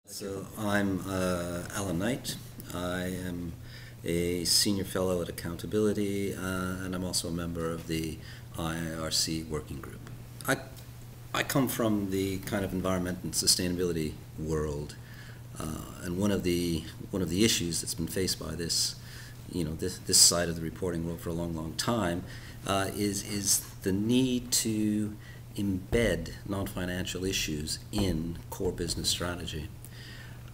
So I'm Alan Knight. I am a senior fellow at Accountability, and I'm also a member of the IIRC working group. I come from the kind of environment and sustainability world, and one of the issues that's been faced by this side of the reporting world for a long time is the need to embed non-financial issues in core business strategy.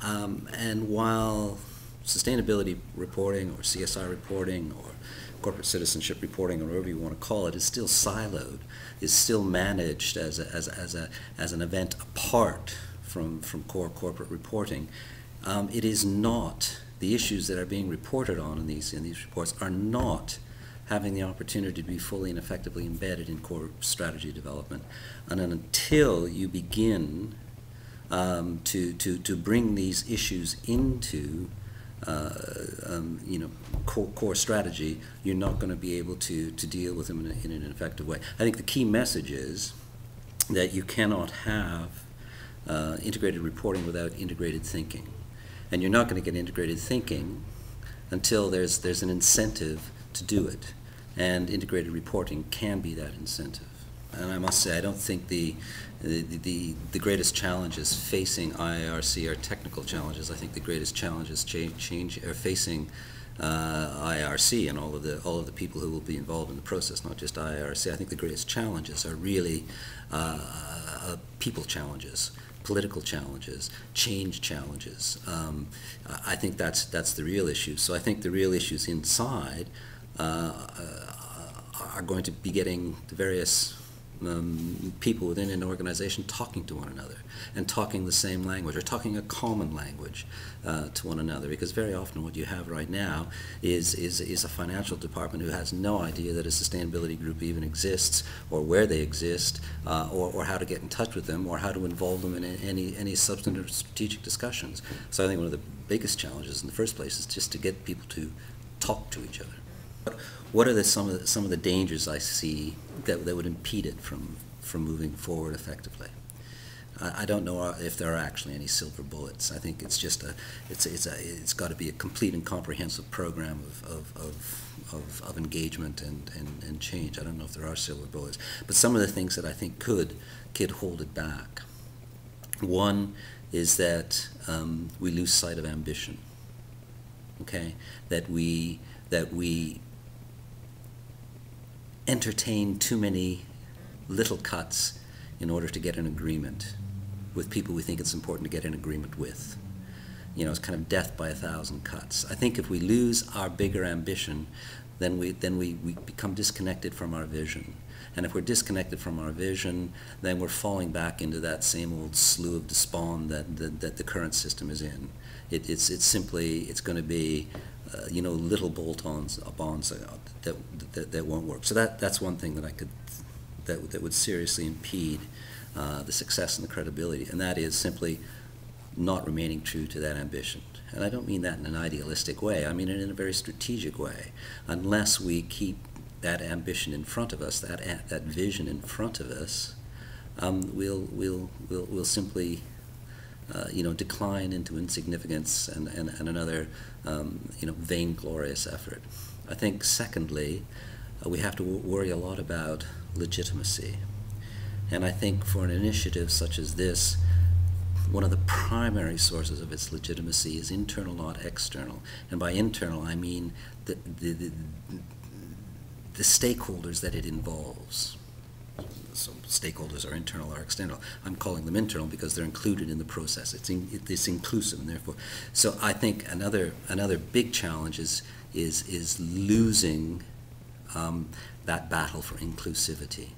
And while sustainability reporting or CSR reporting or corporate citizenship reporting or whatever you want to call it is still siloed, is still managed as an event apart from core corporate reporting, it is not, the issues that are being reported on in these reports are not having the opportunity to be fully and effectively embedded in core strategy development. And until you begin to bring these issues into core strategy, you're not going to be able to deal with them in an effective way. I think the key message is that you cannot have integrated reporting without integrated thinking. And you're not going to get integrated thinking until there's an incentive to do it. And integrated reporting can be that incentive. And I must say, I don't think the greatest challenges facing IIRC are technical challenges. I think the greatest challenges are facing IIRC and all of the people who will be involved in the process, not just IIRC. I think the greatest challenges are really people challenges, political challenges, change challenges. I think that's the real issue. So I think the real issues inside are going to be getting the various people within an organization talking to one another and talking the same language or talking a common language to one another, because very often what you have right now is a financial department who has no idea that a sustainability group even exists, or where they exist, or how to get in touch with them, or how to involve them in any substantive strategic discussions. So I think one of the biggest challenges in the first place is just to get people to talk to each other. What are some of the dangers I see that would impede it from moving forward effectively? I don't know if there are actually any silver bullets. I think it's just it's got to be a complete and comprehensive program of engagement and change. I don't know if there are silver bullets, but some of the things that I think could hold it back. One is that we lose sight of ambition. Okay, that we entertain too many little cuts in order to get an agreement with people we think it's important to get an agreement with. You know, it's kind of death by 1,000 cuts. I think if we lose our bigger ambition, then we become disconnected from our vision. And if we're disconnected from our vision, then we're falling back into that same old slough of despond that the current system is in. It's going to be little bolt-ons, bonds that won't work. So that's one thing that would seriously impede the success and the credibility, and that is simply not remaining true to that ambition. And I don't mean that in an idealistic way. I mean it in a very strategic way. Unless we keep that ambition in front of us, that vision in front of us, we'll simply decline into insignificance and another vainglorious effort. I think secondly, we have to worry a lot about legitimacy. And I think for an initiative such as this, one of the primary sources of its legitimacy is internal, not external. And by internal, I mean the stakeholders that it involves. So stakeholders are internal or external. I'm calling them internal because they're included in the process. It's inclusive, and therefore. So I think another big challenge is losing that battle for inclusivity.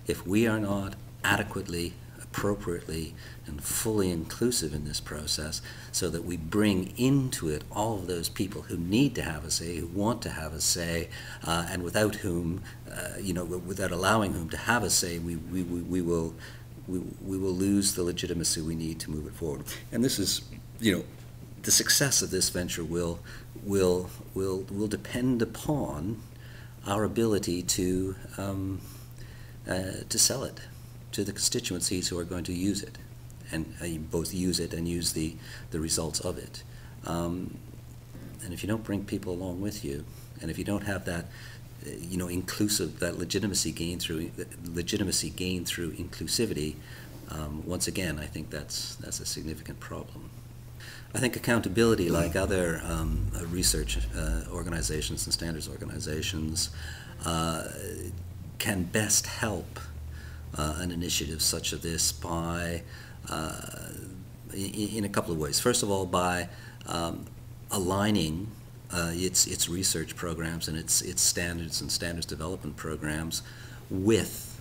If we are not adequately, appropriately, and fully inclusive in this process, so that we bring into it all of those people who need to have a say, who want to have a say, and without whom, without allowing whom to have a say, we will lose the legitimacy we need to move it forward. And this is, the success of this venture will depend upon our ability to sell it to the constituencies who are going to use it. and both use it and use the results of it. And if you don't bring people along with you, and if you don't have that, inclusive, that legitimacy gained through inclusivity, once again, I think that's a significant problem. I think accountability, like other research organizations and standards organizations, can best help an initiative such as this by, in a couple of ways. First of all, by aligning its research programs and its standards and standards development programs with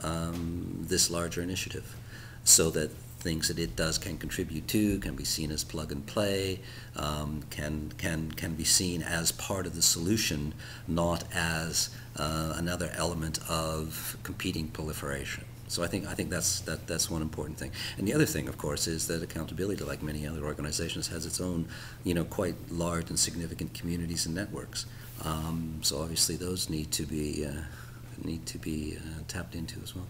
this larger initiative, so that things that it does can contribute to, can be seen as plug and play, can be seen as part of the solution, not as another element of competing proliferation. So I think that's one important thing. And the other thing, of course, is that accountability, like many other organizations, has its own, quite large and significant communities and networks. So obviously those need to be tapped into as well.